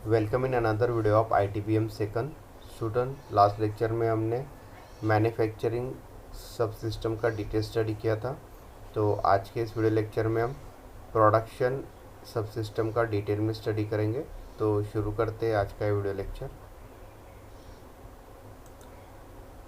Welcome in another video of ITPM second student. Last lecture में हमने manufacturing सब system का डिटेल स्टडी किया था। तो आज के इस वीडियो लेक्चर में हम प्रोडक्शन सब सिस्टम का डिटेल में स्टडी करेंगे। तो शुरू करते हैं आज का video lecture.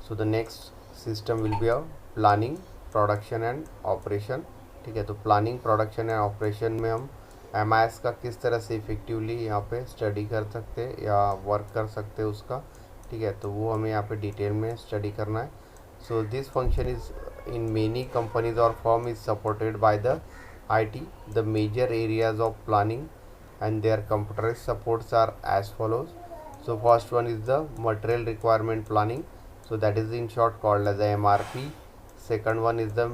So the next system will be planning, production and operation. ठीक है, तो प्लानिंग, प्रोडक्शन एंड ऑपरेशन में हम MIS का किस तरह से इफ़ेक्टिवली यहाँ पे स्टडी कर सकते हैं या वर्क कर सकते हैं उसका। ठीक है, तो वो हमें यहाँ पे डिटेल में स्टडी करना है। So this function is in many companies और firm is supported by the IT। The major areas of planning and their computerized supports are as follows. So first one is the material requirement planning, so that is in short called as the MRP. Second one is the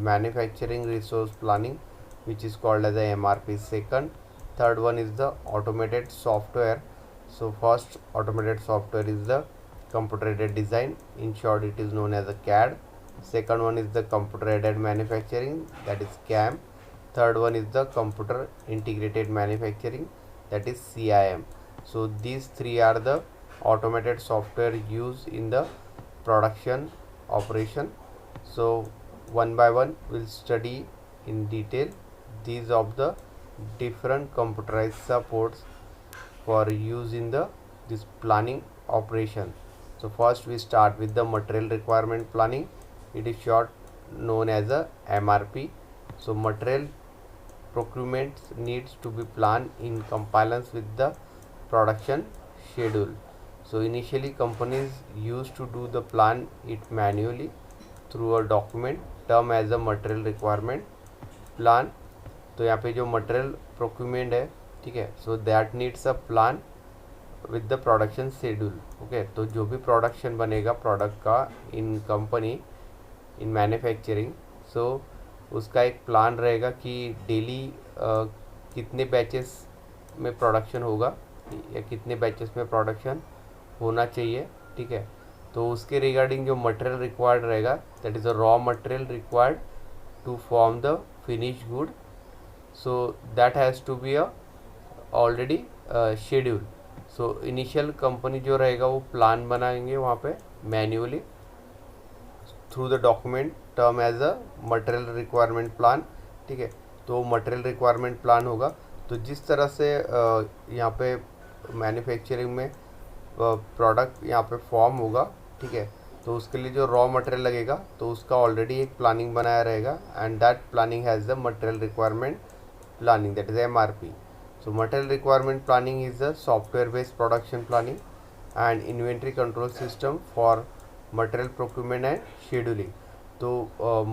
manufacturing resource planning, which is called as the MRP second. Third one is the automated software. So first automated software is the computer aided design, in short it is known as a CAD. Second one is the computer aided manufacturing, that is CAM. Third one is the computer integrated manufacturing, that is CIM. So these three are the automated software used in the production operation. So one by one we'll study in detail these of the different computerized supports for use in the this planning operation. So first we start with the material requirement planning. It is short known as a MRP. So material procurement needs to be planned in compliance with the production schedule. So initially companies used to do the plan it manually through a document term as a material requirement plan. तो यहाँ पे जो material procurement है, ठीक है, so that needs a plan with the production schedule. Okay, तो जो भी प्रोडक्शन बनेगा प्रोडक्ट का इन कंपनी इन मैन्युफैक्चरिंग, सो उसका एक प्लान रहेगा कि डेली कितने बैचेस में प्रोडक्शन होगा या कितने बैचेस में प्रोडक्शन होना चाहिए। ठीक है, तो उसके रिगार्डिंग जो मटेरियल रिक्वायर्ड रहेगा, that is a raw material required to form the finish good. So that has to be a already schedule. So initial company जो रहेगा वो प्लान बनाएंगे वहाँ पे manually through the document term as a material requirement plan. ठीक है, तो material requirement plan होगा। तो जिस तरह से यहाँ पे मैन्युफैक्चरिंग में प्रोडक्ट यहाँ पे फॉर्म होगा, ठीक है, तो उसके लिए जो रॉ मटेरियल लगेगा तो उसका ऑलरेडी एक प्लानिंग बनाया रहेगा and that planning has the material requirement planning, that is MRP. So material requirement planning is a software based production planning and inventory control system for material procurement and scheduling. तो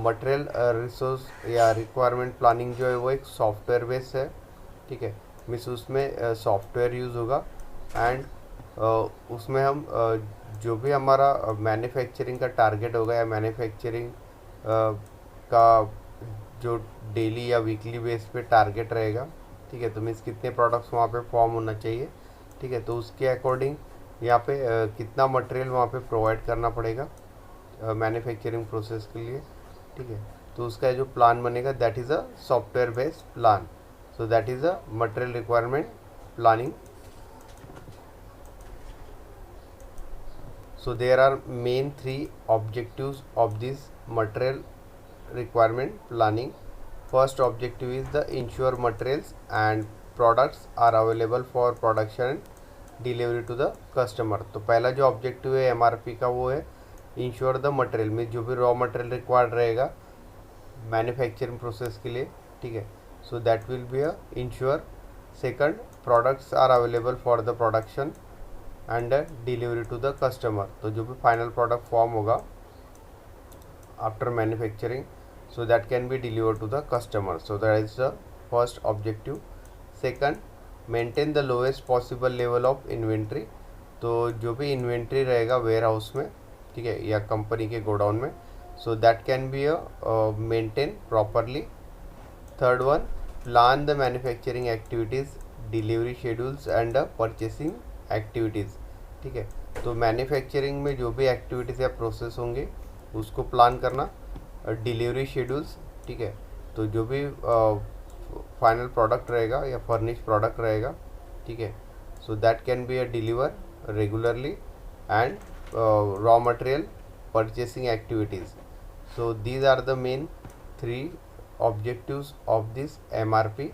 material resource या requirement planning जो है वो एक software base है। ठीक है, means उसमें सॉफ्टवेयर यूज़ होगा एंड उसमें हम जो भी हमारा मैन्युफैक्चरिंग का टारगेट होगा या मैन्युफैक्चरिंग का जो डेली या वीकली बेस पे टारगेट रहेगा, ठीक है, तो मीन्स कितने प्रोडक्ट्स वहाँ पे फॉर्म होना चाहिए। ठीक है, तो उसके अकॉर्डिंग यहाँ पे कितना मटेरियल वहाँ पे प्रोवाइड करना पड़ेगा मैन्युफैक्चरिंग प्रोसेस के लिए। ठीक है, तो उसका जो प्लान बनेगा that is a software based plan. So that is a material requirement planning. So there are main three objectives of this material requirement planning. First objective is the ensure materials and products are available for production and delivery to the customer. तो पहला जो objective है MRP का वो है ensure the material, में जो भी रॉ मटेरियल रिक्वायर्ड रहेगा मैन्युफैक्चरिंग प्रोसेस के लिए। ठीक है, so that will be a insure. Second, products are available for the production and delivery to the customer. तो जो भी फाइनल प्रोडक्ट फॉर्म होगा after manufacturing, so that can be delivered to the customer. So that is the first objective. Second, maintain the lowest possible level of inventory. तो जो भी inventory रहेगा ware house में, ठीक है, या कंपनी के गोडाउन में, so that can be maintain properly. Third one, plan the manufacturing activities, delivery schedules and purchasing activities. ठीक है, तो मैन्युफैक्चरिंग में जो भी एक्टिविटीज़ या प्रोसेस होंगे उसको प्लान करना, डिलीवरी शेड्यूल्स। ठीक है, तो जो भी फाइनल प्रोडक्ट रहेगा या फर्निश प्रोडक्ट रहेगा, ठीक है, so that can be a deliver regularly, and raw material purchasing activities. So these are the main three objectives of this MRP.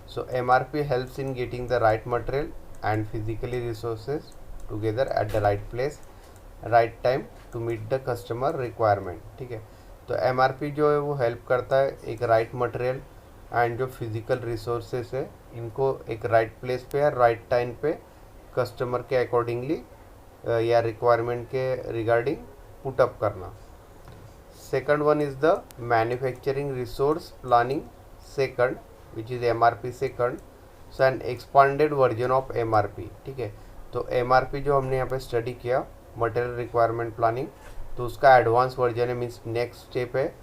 So MRP helps in getting the right material and physically resources together at the right place, right time to meet the customer requirement. ठीक है, तो MRP जो है वो help करता है एक right material and जो फिज़िकल रिसोर्सेस है इनको एक राइट प्लेस पे या राइट टाइम पे कस्टमर के अकॉर्डिंगली या रिक्वायरमेंट के रिगार्डिंग पुट अप करना. Second one is the manufacturing resource planning second, which is MRP second. So an expanded version of MRP. ठीक है, तो MRP जो हमने यहाँ पे स्टडी किया मटेरियल रिक्वायरमेंट प्लानिंग, तो उसका एडवांस वर्जन है, मीन्स नेक्स्ट स्टेप है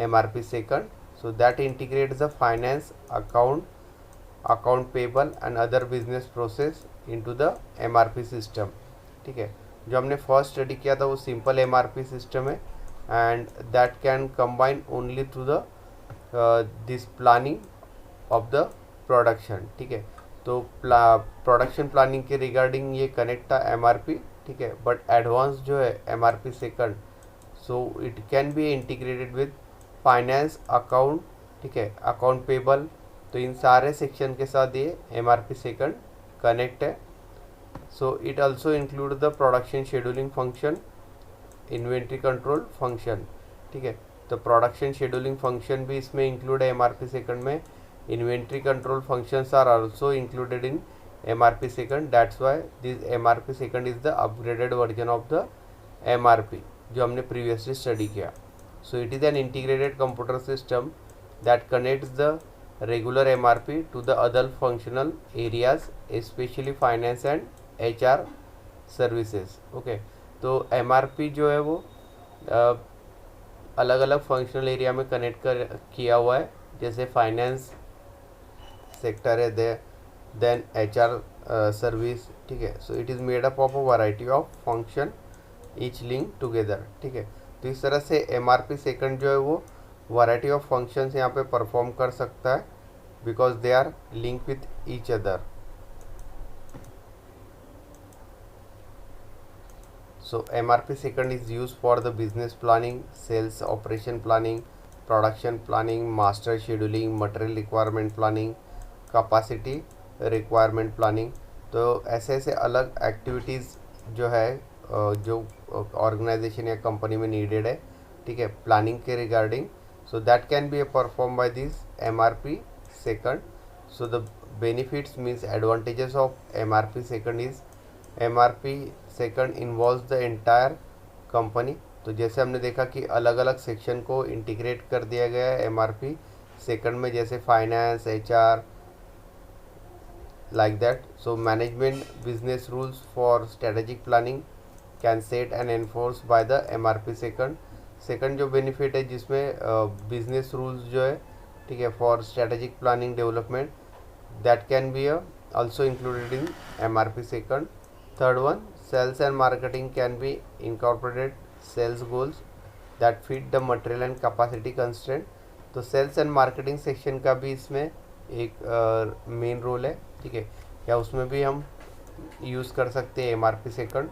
MRP second. So that integrates the finance, account payable and other business process into the MRP system. ठीक है, जो हमने फर्स्ट स्टडी किया था वो सिंपल MRP सिस्टम है and that can combine only through the this planning of the production. ठीक है, तो प्रोडक्शन प्लानिंग के रिगार्डिंग ये कनेक्ट था MRP. ठीक है, बट एडवांस जो है MRP second, so it can be integrated with finance, account. ठीक है, अकाउंट पेबल, तो इन सारे सेक्शन के साथ ये MRP सेकंड कनेक्ट है. So it also include the production scheduling function, inventory control function. ठीक है, तो प्रोडक्शन शेड्यूलिंग फंक्शन भी इसमें इंक्लूड है MRP सेकंड में. Inventory control functions are also included in MRP second. That's why this MRP second is the upgraded version of the MRP जो हमने previously study किया. So it is an integrated computer system that connects the regular MRP to the other functional areas, especially finance and HR services. Okay, तो MRP जो है वो अलग अलग functional area में कनेक्ट किया हुआ है, जैसे फाइनेंस सेक्टर है, देन HR सर्विस. ठीक है, so it is made up of a variety of function each link together. ठीक है, तो इस तरह से MRP सेकंड जो है वो वैरायटी ऑफ फंक्शंस यहाँ पे परफॉर्म कर सकता है because they are link with each other. So MRP second is use for the business planning, sales operation planning, production planning, master scheduling, material requirement planning, capacity requirement planning. तो ऐसे ऐसे अलग activities जो है जो ऑर्गेनाइजेशन या company में needed है. ठीक है, प्लानिंग के regarding, so that can be perform by this MRP second. So the benefits means advantages of MRP second is MRP second involves the entire company. तो जैसे हमने देखा कि अलग अलग सेक्शन को इंटीग्रेट कर दिया गया है MRP सेकंड में, जैसे finance, HR, like that. So management business rules for strategic planning can set and enforced by the MRP second. Second जो बेनिफिट है जिसमें बिजनेस रूल्स जो है, ठीक है, for strategic planning development, that can B also included in MRP second. Third one, sales and marketing can be incorporated sales goals that fit the material and capacity constraint. तो sales and marketing section का भी इसमें एक main role है. ठीक है, या उसमें भी हम यूज़ कर सकते हैं MRP second.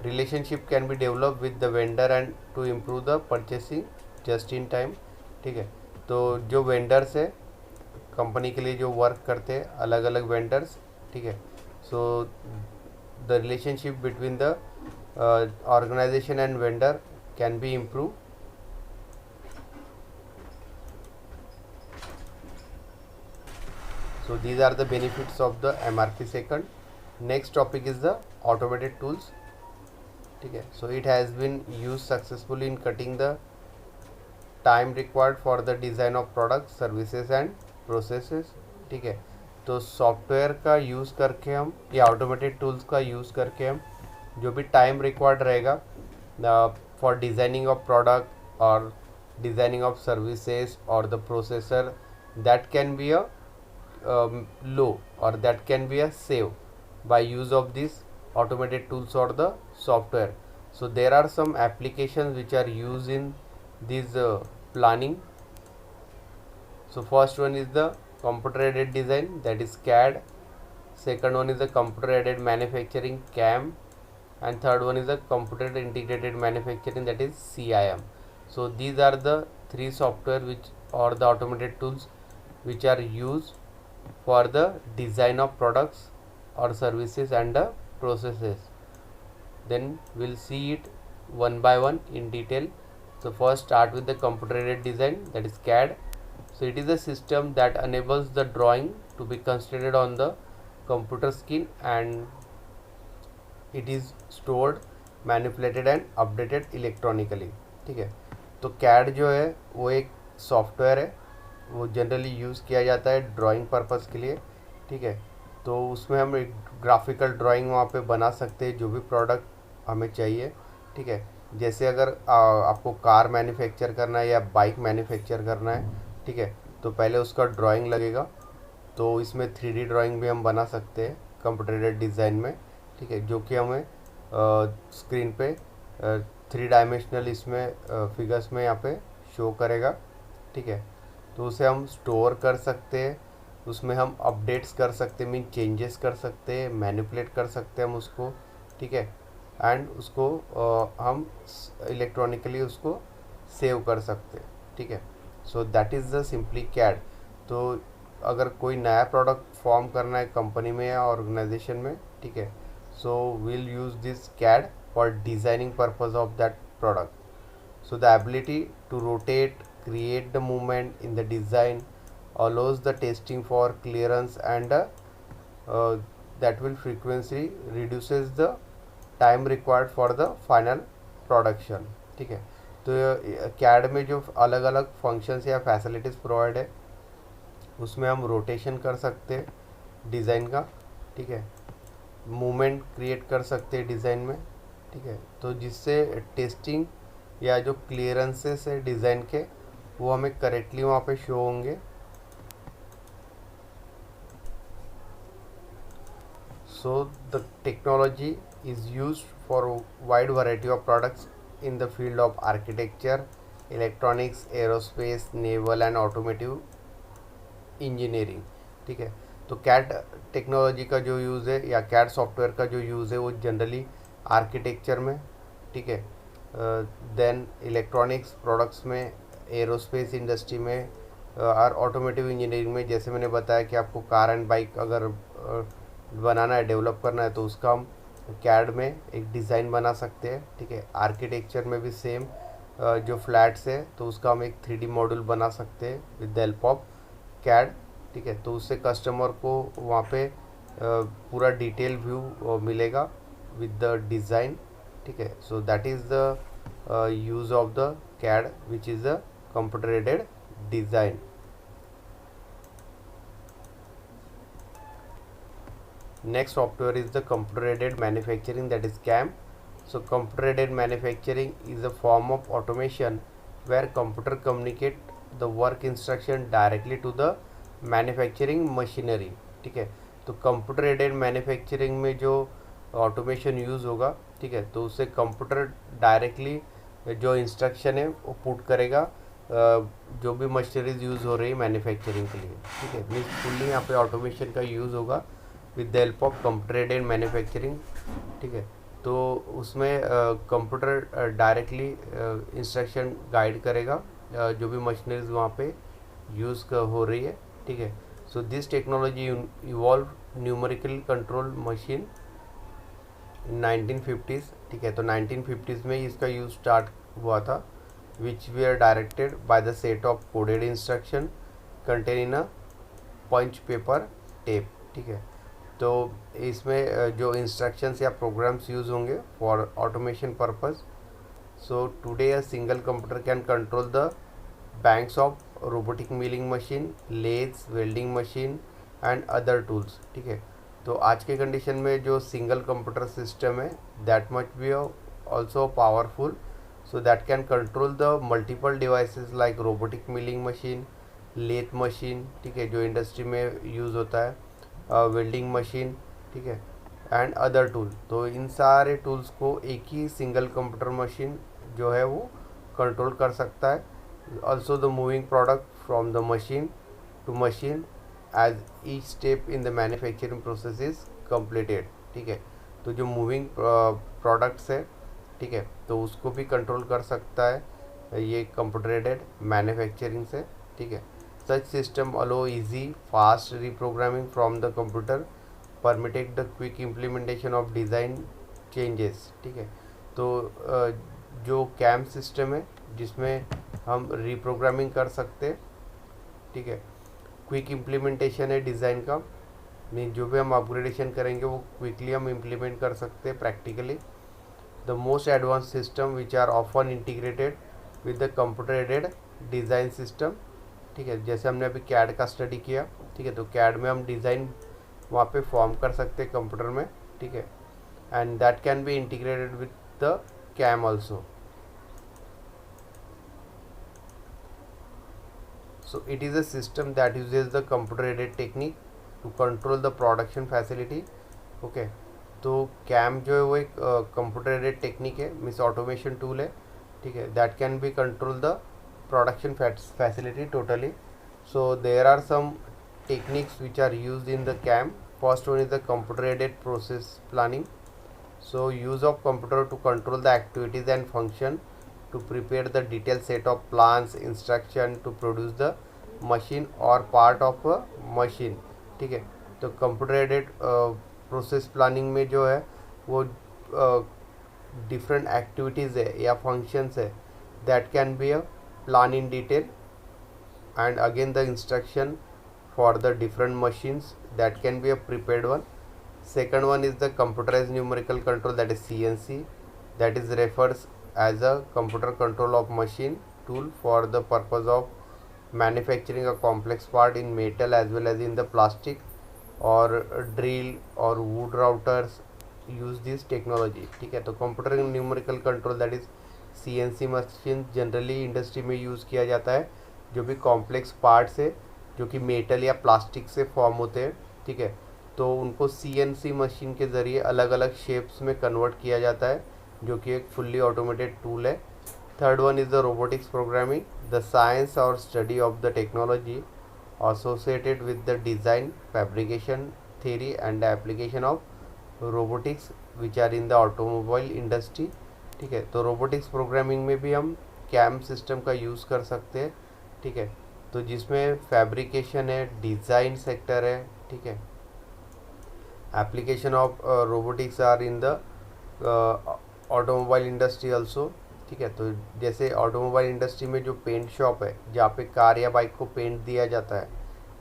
Relationship can be develop with the vendor and to improve the purchasing just in time. ठीक है, तो जो वेंडर्स है कंपनी के लिए जो वर्क करते हैं, अलग अलग वेंडर्स. ठीक है, so the relationship between the organization and vendor can be improve. So these are the benefits of the MRP second. Next topic is the automated tools. ठीक है, so it has been used successfully in cutting the time required for the design of products, services and processes. ठीक है, तो software का use करके हम या automated tools का यूज़ करके हम जो भी टाइम रिक्वायर्ड रहेगा फॉर डिज़ाइनिंग ऑफ प्रोडक्ट और डिज़ाइनिंग ऑफ सर्विसेज और the processor, that can be a low or that can be a save by use of these automated tools or the software. So there are some applications which are used in this planning. So first one is the computer aided design, that is CAD. second one is the computer aided manufacturing CAM, and third one is the computer integrated manufacturing, that is CIM. So these are the three software which or the automated tools which are used for the design of products or services and the processes. Then we'll see it one by one in detail. So first start with the computer aided design, that is CAD. So it is a system that enables the drawing to be constructed on the computer screen, and it is stored, manipulated and updated electronically. ठीक है, तो CAD जो है वो एक software है, वो generally use किया जाता है ड्राइंग पर्पस के लिए. ठीक है, तो उसमें हम एक ग्राफिकल ड्राइंग वहाँ पे बना सकते हैं जो भी प्रोडक्ट हमें चाहिए. ठीक है, जैसे अगर आपको कार मैन्युफैक्चर करना है या बाइक मैन्युफैक्चर करना है, ठीक है, तो पहले उसका ड्राइंग लगेगा. तो इसमें 3D ड्राइंग भी हम बना सकते हैं कंप्यूटर एडेड डिज़ाइन में. ठीक है, जो कि हमें स्क्रीन पे 3 डायमेंशनल इसमें फिगर्स में यहाँ पे शो करेगा. ठीक है, तो उसे हम स्टोर कर सकते हैं, उसमें हम अपडेट्स कर सकते हैं, मीन चेंजेस कर सकते हैं, मैनिपुलेट कर सकते हैं हम उसको. ठीक है, एंड उसको हम इलेक्ट्रॉनिकली उसको सेव कर सकते हैं. ठीक है, so that is the simply CAD. तो अगर कोई नया प्रोडक्ट फॉर्म करना है कंपनी में या ऑर्गेनाइजेशन में, ठीक है, so we'll use this CAD for designing purpose of that product. So the ability to rotate, create the movement in the design allows the testing for clearance, and that will frequency reduces the time required for the final production. ठीक है, तो CAD में जो अलग अलग functions या facilities provide है उसमें हम रोटेशन कर सकते हैं डिज़ाइन का. ठीक है, मूवमेंट क्रिएट कर सकते हैं डिज़ाइन में. ठीक है, तो जिससे टेस्टिंग या जो क्लियरेंसेस है डिज़ाइन के वो हमें करेक्टली वहाँ पे शो होंगे. So the technology is used for wide variety of products in the field of architecture, electronics, aerospace, naval and automotive engineering. ठीक है, तो कैड टेक्नोलॉजी का जो यूज़ है या कैड सॉफ्टवेयर का जो यूज़ है वो जनरली आर्किटेक्चर में, ठीक है, देन इलेक्ट्रॉनिक्स प्रोडक्ट्स में, एरोस्पेस इंडस्ट्री में और ऑटोमेटिव इंजीनियरिंग में. जैसे मैंने बताया कि आपको कार एंड बाइक अगर बनाना है, डेवलप करना है, तो उसका हम कैड में एक डिज़ाइन बना सकते हैं. ठीक है, आर्किटेक्चर में भी सेम, जो फ्लैट्स है तो उसका हम एक 3D मॉड्यूल बना सकते हैं with the help of CAD. ठीक है, तो उससे कस्टमर को वहाँ पे पूरा डिटेल व्यू मिलेगा विद द डिज़ाइन. ठीक है, so that is the use of the CAD which is the computer aided design. Next software is the computer aided manufacturing, that is CAM. So computer aided manufacturing is a form of automation where computer communicate the work instruction directly to the manufacturing machinery. ठीक है, तो computer aided manufacturing में जो automation use होगा, ठीक है, तो उससे कंप्यूटर डायरेक्टली जो इंस्ट्रक्शन है वो पुट करेगा जो भी मशीनरीज यूज़ हो रही है मैन्युफैक्चरिंग के लिए. ठीक है, मीन्स फुल्ली यहाँ पे ऑटोमेशन का यूज़ होगा with the help of computer aided manufacturing. ठीक है, तो उसमें कंप्यूटर डायरेक्टली इंस्ट्रक्शन गाइड करेगा जो भी मशीनरीज वहाँ पे यूज़ हो रही है. ठीक है, so this technology evolve numerical control machine in 1950s. ठीक है, तो 1950s में इसका यूज़ स्टार्ट हुआ था, which we are directed by the set of coded instruction content in a punch paper tape. ठीक है, तो इसमें जो इंस्ट्रक्शंस या प्रोग्राम्स यूज़ होंगे for automation purpose. So today a single computer can control the banks of robotic milling machine, lathes, welding machine and other tools. ठीक है, तो आज के कंडीशन में जो सिंगल कंप्यूटर सिस्टम है that much be also powerful, so that can control the multiple devices like robotic milling machine, lathe machine, ठीक है, जो इंडस्ट्री में यूज़ होता है, वेल्डिंग मशीन, ठीक है, एंड अदर टूल. तो इन सारे टूल्स को एक ही सिंगल कंप्यूटर मशीन जो है वो कंट्रोल कर सकता है. Also the moving product from the machine to machine as each step in the manufacturing process is completed. ठीक है, तो जो मूविंग प्रोडक्ट्स है, ठीक है, तो उसको भी कंट्रोल कर सकता है ये कंप्यूटर एडेड मैन्युफैक्चरिंग से। ठीक है, such system allow easy fast reprogramming from the computer permitted the quick implementation of design changes. ठीक है, तो जो कैम सिस्टम है जिसमें हम रीप्रोग्रामिंग कर सकते हैं। ठीक है, क्विक इम्प्लीमेंटेशन है डिज़ाइन का, नहीं जो भी हम अपग्रेडेशन करेंगे वो क्विकली हम इम्प्लीमेंट कर सकते हैं practically. The most advance system which are often integrated with the computer aided design system. ठीक है, जैसे हमने अभी कैड का स्टडी किया। ठीक है, तो कैड में हम डिज़ाइन वहाँ पे फॉर्म कर सकते हैं कंप्यूटर में। ठीक है, and that can be integrated with the CAM also. So it is a system that uses the computer aided technique to control the production facility. Okay, तो कैम जो है वो एक कंप्यूटर एडेड टेक्निक है, means automation tool है। ठीक है, that can be control the production facility totally. So there are some techniques which are used in the CAM. First one is the computer aided process planning. So use of computer to control the activities and function to prepare the detailed set of plans instruction to produce the machine or part of a machine। ठीक है, तो computer aided process planning में जो है वो different activities है या functions है, that can be a plan in detail and again the instruction for the different machines that can be a prepared one. Second one is the computerized numerical control, that is CNC, that is refers as a computer control of machine tool for the purpose of manufacturing a complex part in metal as well as in the plastic or drill or wood routers use this technology। ठीक है, तो computer numerical control that is CNC machine generally industry में use किया जाता है। जो भी complex parts है जो कि मेटल या प्लास्टिक से फॉर्म होते हैं। ठीक है, तो उनको CNC मशीन के ज़रिए अलग अलग शेप्स में कन्वर्ट किया जाता है, जो कि एक फुल्ली ऑटोमेटेड टूल है। Third one is the robotics programming, the science और study of the technology associated with the design, fabrication, theory and application of robotics which are in the automobile industry। ठीक है, तो robotics programming में भी हम cam system का use कर सकते हैं। ठीक है, तो जिसमें फैब्रिकेशन है, डिज़ाइन सेक्टर है। ठीक है, application of robotics are in the automobile industry also. ठीक है, तो जैसे ऑटोमोबाइल इंडस्ट्री में जो पेंट शॉप है जहाँ पे कार या बाइक को पेंट दिया जाता है।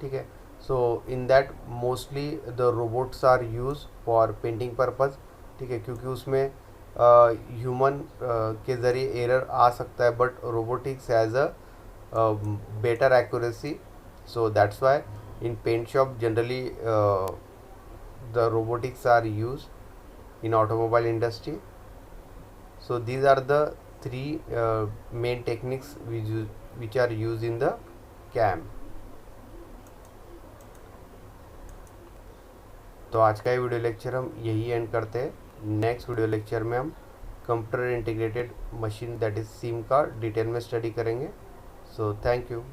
ठीक है, so in that mostly the robots are use for painting purpose. ठीक है, क्योंकि उसमें ह्यूमन के ज़रिए एरर आ सकता है, but robotics has a better accuracy. So that's why in paint shop generally the robotics are use in automobile industry. So these are the three main techniques which are used in the CAM। तो आज का ये video lecture हम यही and करते हैं। Next video lecture में हम computer integrated machine that is SIM का डिटेल में स्टडी करेंगे। So thank you.